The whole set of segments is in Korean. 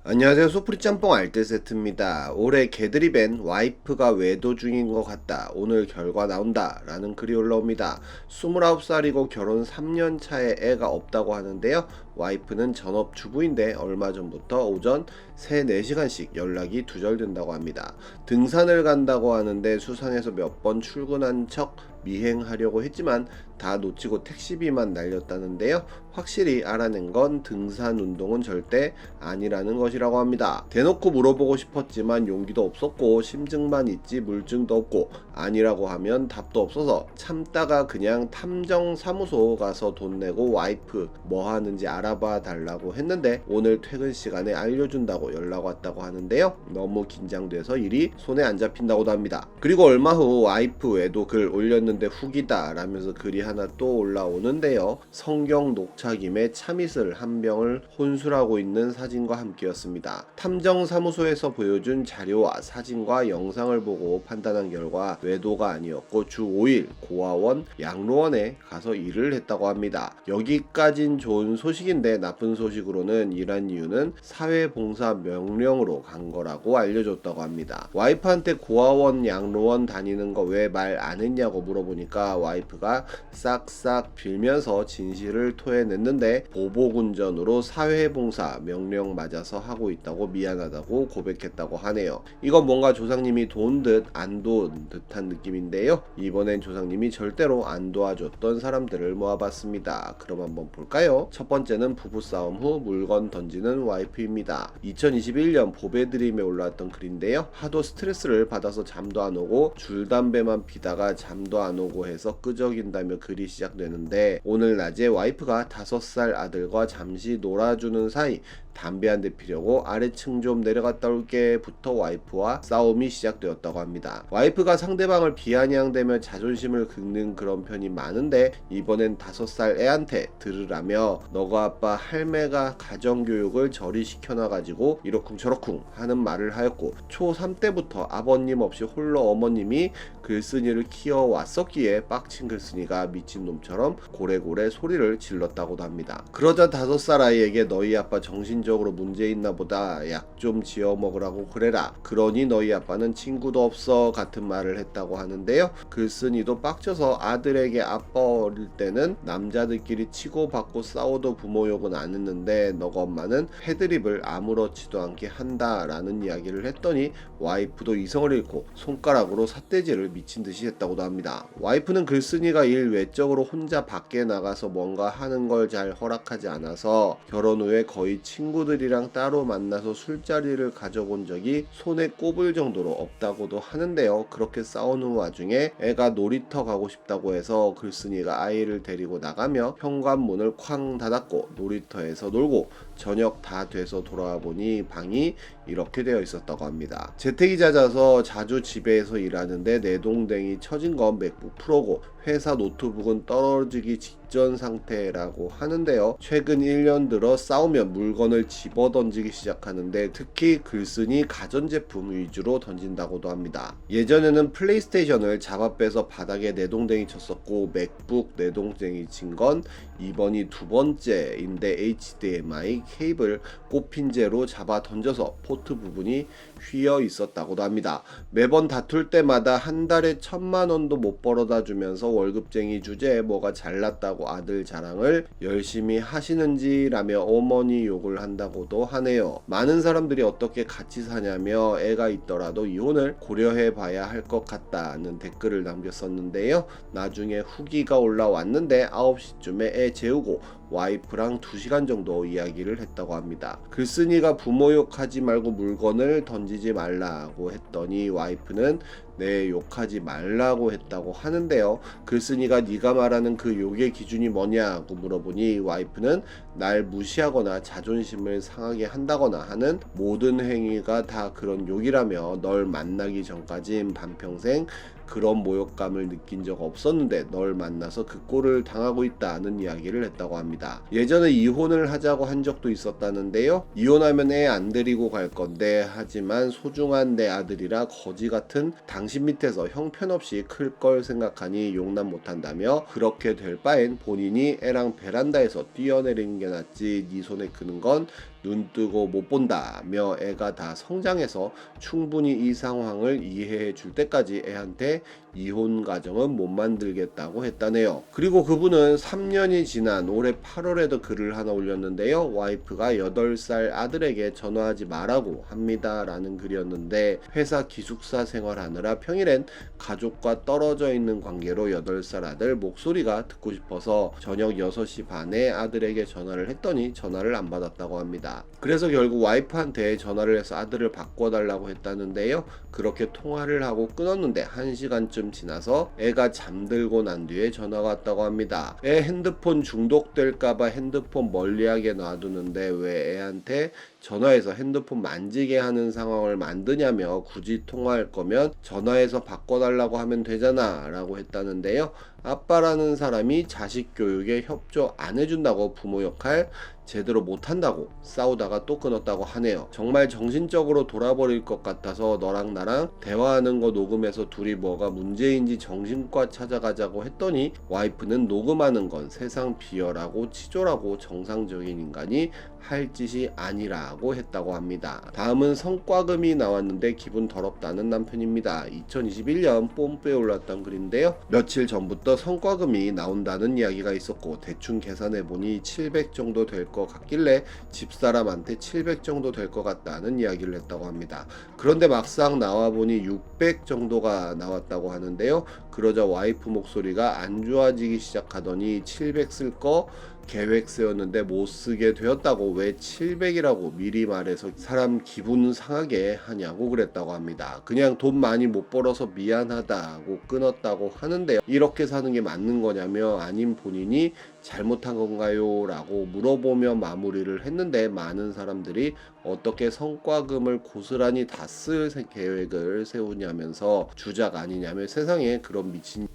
안녕하세요. 소프리 짬뽕 알뜰 세트입니다. 올해 개들이 밴 와이프가 외도 중인 것 같다. 오늘 결과 나온다. 라는 글이 올라옵니다. 29살이고 결혼 3년 차에 애가 없다고 하는데요. 와이프는 전업주부인데 얼마 전부터 오전 3, 4시간씩 연락이 두절된다고 합니다. 등산을 간다고 하는데 수산에서 몇 번 출근한 척 미행하려고 했지만 다 놓치고 택시비만 날렸다는데요. 확실히 알아낸 건 등산 운동은 절대 아니라는 것이라고 합니다. 대놓고 물어보고 싶었지만 용기도 없었고 심증만 있지 물증도 없고 아니라고 하면 답도 없어서 참다가 그냥 탐정사무소 가서 돈 내고 와이프 뭐 하는지 알아봐 달라고 했는데 오늘 퇴근 시간에 알려준다고 연락 왔다고 하는데요. 너무 긴장돼서 일이 손에 안 잡힌다고도 합니다. 그리고 얼마 후 와이프 외도 글 올렸는데 후기다 라면서 글이 하나 또 올라오는데요. 성경 녹차김에 참이슬 한 병을 혼술하고 있는 사진과 함께였습니다. 탐정사무소에서 보여준 자료와 사진과 영상을 보고 판단한 결과 외도가 아니었고 주 5일 고아원 양로원에 가서 일을 했다고 합니다. 여기까진 좋은 소식인데 나쁜 소식으로는 일한 이유는 사회봉사 명령으로 간 거라고 알려줬다고 합니다. 와이프한테 고아원 양로원 다니는 거 왜 말 안 했냐고 물어보니까 와이프가 싹싹 빌면서 진실을 토해냈는데 보복운전으로 사회봉사 명령 맞아서 하고 있다고 미안하다고 고백했다고 하네요. 이건 뭔가 조상님이 도운 듯 안 도운 듯한 느낌인데요. 이번엔 조상님이 절대로 안 도와줬던 사람들을 모아봤습니다. 그럼 한번 볼까요? 첫 번째는 부부싸움 후 물건 던지는 와이프입니다. 2021년 보배드림에 올라왔던 글인데요. 하도 스트레스를 받아서 잠도 안 오고 줄담배만 피다가 잠도 안 오고 해서 끄적인다며 글이 시작되는데 오늘 낮에 와이프가 5살 아들과 잠시 놀아주는 사이 담배 한 대 피려고 아래층 좀 내려갔다 올게 부터 와이프와 싸움이 시작되었다고 합니다. 와이프가 상대방을 비아냥대며 자존심을 긁는 그런 편이 많은데 이번엔 5살 애한테 들으라며 너가 아빠 할매가 가정교육을 저리 시켜놔가지고 이러쿵저러쿵 하는 말을 하였고 초3 때부터 아버님 없이 홀로 어머님이 글쓴이를 키워왔었기에 빡친 글쓴이가 미친놈처럼 고래고래 소리를 질렀다고도 합니다. 그러자 5살 아이에게 너희 아빠 정신적으로 문제 있나 보다 약 좀 지어 먹으라고 그래라. 그러니 너희 아빠는 친구도 없어 같은 말을 했다고 하는데요. 글쓴이도 빡쳐서 아들에게 아빠 어릴 때는 남자들끼리 치고받고 싸워도 부모 욕은 안 했는데 너가 엄마는 패드립을 아무렇지도 않게 한다라는 이야기를 했더니 와이프도 이성을 잃고 손가락으로 삿대질을 미친듯이 했다고도 합니다. 와이프는 글쓴이가 일 외적으로 혼자 밖에 나가서 뭔가 하는 걸 잘 허락하지 않아서 결혼 후에 거의 친구들이랑 따로 만나서 술자리를 가져본 적이 손에 꼽을 정도로 없다고도 하는데요. 그렇게 싸우는 와중에 애가 놀이터 가고 싶다고 해서 글쓴이가 아이를 데리고 나가며 현관문을 쾅 닫았고 놀이터에서 놀고 저녁 다 돼서 돌아와 보니 방이 이렇게 되어 있었다고 합니다. 재택이 잦아서 자주 집에서 일하는데 내동댕이 처진 건 맥북 프로고 회사 노트북은 떨어지기 직전 상태라고 하는데요. 최근 1년 들어 싸우면 물건을 집어 던지기 시작하는데 특히 글쓴이 가전제품 위주로 던진다고도 합니다. 예전에는 플레이스테이션을 잡아 빼서 바닥에 내동댕이 쳤었고 맥북 내동댕이 친 건 이번이 두 번째인데 HDMI 케이블 꼽힌 채로 잡아 던져서 포트 부분이 휘어 있었다고도 합니다. 매번 다툴 때마다 한 달에 1,000만 원도 못 벌어다 주면서 월급쟁이 주제에 뭐가 잘났다고 아들 자랑을 열심히 하시는지라며 어머니 욕을 한다고도 하네요. 많은 사람들이 어떻게 같이 사냐며 애가 있더라도 이혼을 고려해 봐야 할 것 같다는 댓글을 남겼었는데요. 나중에 후기가 올라왔는데 9시쯤에 애 재우고 와이프랑 2시간 정도 이야기를 했다고 합니다. 글쓴이가 부모 욕하지 말고 물건을 던지지 말라고 했더니 와이프는 네 욕하지 말라고 했다고 하는데요. 글쓴이가 네가 말하는 그 욕의 기준이 뭐냐고 물어보니 와이프는 날 무시하거나 자존심을 상하게 한다거나 하는 모든 행위가 다 그런 욕이라며 널 만나기 전까진 반평생 그런 모욕감을 느낀 적 없었는데 널 만나서 그 꼴을 당하고 있다는 이야기를 했다고 합니다. 예전에 이혼을 하자고 한 적도 있었다는데요. 이혼하면 애 안 데리고 갈 건데 하지만 소중한 내 아들이라 거지 같은 당신 밑에서 형편없이 클 걸 생각하니 용납 못한다며 그렇게 될 바엔 본인이 애랑 베란다에서 뛰어내리는 게 낫지 네 손에 크는 건 눈 뜨고 못 본다며 애가 다 성장해서 충분히 이 상황을 이해해 줄 때까지 애한테 이혼 가정은 못 만들겠다고 했다네요. 그리고 그분은 3년이 지난 올해 8월에도 글을 하나 올렸는데요. 와이프가 8살 아들에게 전화하지 말라고 합니다 라는 글이었는데, 회사 기숙사 생활하느라 평일엔 가족과 떨어져 있는 관계로 8살 아들 목소리가 듣고 싶어서 저녁 6시 반에 아들에게 전화를 했더니 전화를 안 받았다고 합니다. 그래서 결국 와이프한테 전화를 해서 아들을 바꿔달라고 했다는데요. 그렇게 통화를 하고 끊었는데 1시간쯤 지나서 애가 잠들고 난 뒤에 전화가 왔다고 합니다. 애 핸드폰 중독될까봐 핸드폰 멀리하게 놔두는데 왜 애한테 전화해서 핸드폰 만지게 하는 상황을 만드냐며, 굳이 통화할 거면 전화해서 바꿔달라고 하면 되잖아 라고 했다는데요. 아빠라는 사람이 자식 교육에 협조 안 해준다고 부모 역할 제대로 못한다고 싸우다가 또 끊었다고 하네요. 정말 정신적으로 돌아버릴 것 같아서 너랑 나랑 대화하는 거 녹음해서 둘이 뭐가 문제인지 정신과 찾아가자고 했더니 와이프는 녹음하는 건 세상 비열하고 치졸하고 정상적인 인간이 할 짓이 아니라고 했다고 합니다. 다음은 성과금이 나왔는데 기분 더럽다는 남편입니다. 2021년 뽐뿌에 올랐던 글인데요. 며칠 전부터 성과금이 나온다는 이야기가 있었고 대충 계산해보니 700 정도 될 것 같길래 집사람한테 700 정도 될 것 같다는 이야기를 했다고 합니다. 그런데 막상 나와보니 600 정도가 나왔다고 하는데요. 그러자 와이프 목소리가 안 좋아지기 시작하더니 700 쓸 거 계획 세웠는데 못 쓰게 되었다고 왜 700이라고 미리 말해서 사람 기분 상하게 하냐고 그랬다고 합니다. 그냥 돈 많이 못 벌어서 미안하다고 끊었다고 하는데요. 이렇게 사는 게 맞는 거냐며 아님 본인이 잘못한 건가요? 라고 물어보며 마무리를 했는데, 많은 사람들이 어떻게 성과금을 고스란히 다 쓸 계획을 세우냐면서 주작 아니냐며 세상에 그런 미친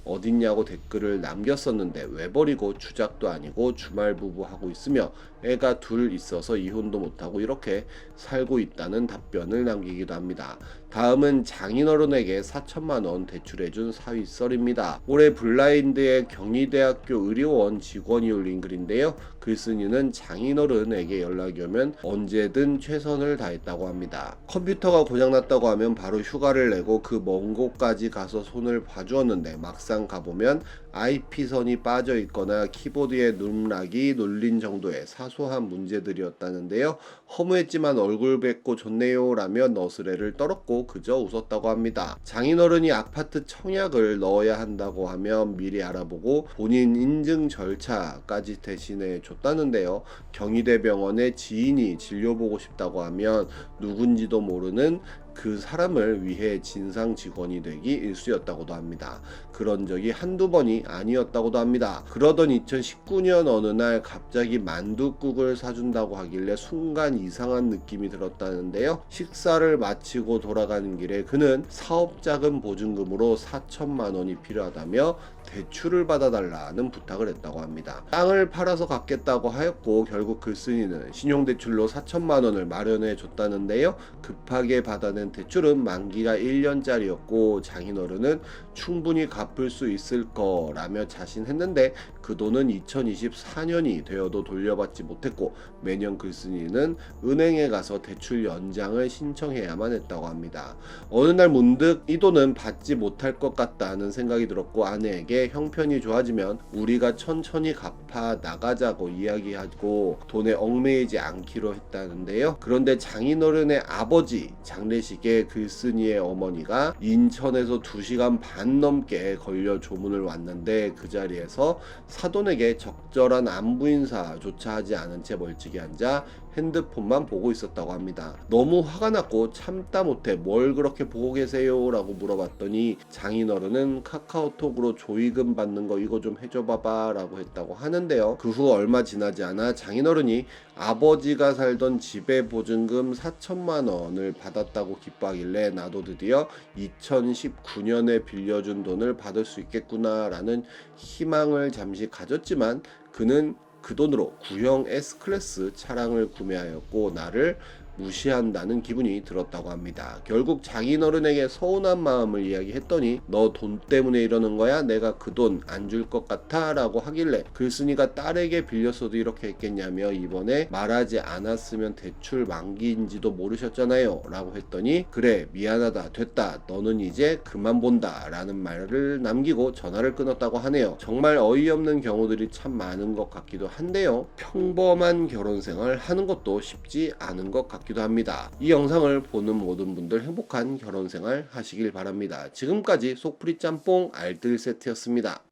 어딨냐고 댓글을 남겼었는데 왜 버리고 주작도 아니고 주말 부부 하고 있으며 애가 둘 있어서 이혼도 못하고 이렇게 살고 있다는 답변을 남기기도 합니다. 다음은 장인어른에게 4천만원 대출해준 사위썰입니다. 올해 블라인드의 경희대학교 의료원 직원이 올린 글인데요. 글쓴이는 장인어른에게 연락이 오면 언제든 최선을 다했다고 합니다. 컴퓨터가 고장났다고 하면 바로 휴가를 내고 그 먼 곳까지 가서 손을 봐주었는데 막상 가보면 IP선이 빠져 있거나 키보드에 num락이 눌린 정도의 사소한 문제들이었다는데요. 허무했지만 얼굴 뵙고 좋네요 라며 너스레를 떨었고 그저 웃었다고 합니다. 장인어른이 아파트 청약을 넣어야 한다고 하면 미리 알아보고 본인 인증 절차까지 대신해 줬다는데요. 경희대병원에 지인이 진료보고 싶다고 하면 누군지도 모르는 그 사람을 위해 진상 직원이 되기 일쑤였다고도 합니다. 그런 적이 한두 번이 아니었다고도 합니다. 그러던 2019년 어느 날 갑자기 만둣국을 사준다고 하길래 순간 이상한 느낌이 들었다는데요. 식사를 마치고 돌아가는 길에 그는 사업자금 보증금으로 4천만 원이 필요하다며 대출을 받아달라는 부탁을 했다고 합니다. 땅을 팔아서 갚겠다고 하였고 결국 글쓴이는 신용대출로 4천만 원을 마련해 줬다는데요. 급하게 받아낸 대출은 만기가 1년짜리였고 장인어른은 충분히 갚을 수 있을 거라며 자신했는데 그 돈은 2024년이 되어도 돌려받지 못했고 매년 글쓴이는 은행에 가서 대출 연장을 신청해야만 했다고 합니다. 어느 날 문득 이 돈은 받지 못할 것 같다는 생각이 들었고 아내에게 형편이 좋아지면 우리가 천천히 갚아 나가자고 이야기하고 돈에 얽매이지 않기로 했다는데요. 그런데 장인어른의 아버지 장례식에 글쓴이의 어머니가 인천에서 2시간 반 넘게 걸려 조문을 왔는데 그 자리에서 사돈에게 적절한 안부 인사조차 하지 않은 채 멀찍이 앉아 핸드폰만 보고 있었다고 합니다. 너무 화가 났고 참다 못해 뭘 그렇게 보고 계세요? 라고 물어봤더니 장인어른은 카카오톡으로 조의금 받는 거 이거 좀 해줘봐봐 라고 했다고 하는데요. 그 후 얼마 지나지 않아 장인어른이 아버지가 살던 집의 보증금 4천만 원을 받았다고 기뻐하길래 나도 드디어 2019년에 빌려준 돈을 받을 수 있겠구나 라는 희망을 잠시 가졌지만 그는 그 돈으로 구형 S클래스 차량을 구매하였고 나를 무시한다는 기분이 들었다고 합니다. 결국 장인어른에게 서운한 마음을 이야기했더니 너 돈 때문에 이러는 거야? 내가 그 돈 안 줄 것 같아? 라고 하길래 글쓴이가 딸에게 빌렸어도 이렇게 했겠냐며 이번에 말하지 않았으면 대출 만기인지도 모르셨잖아요 라고 했더니 그래 미안하다 됐다 너는 이제 그만 본다 라는 말을 남기고 전화를 끊었다고 하네요. 정말 어이없는 경우들이 참 많은 것 같기도 한데요. 평범한 결혼생활 하는 것도 쉽지 않은 것 같기도 합니다. 이 영상을 보는 모든 분들 행복한 결혼생활 하시길 바랍니다. 지금까지 속풀이 짬뽕 알뜰 세트였습니다.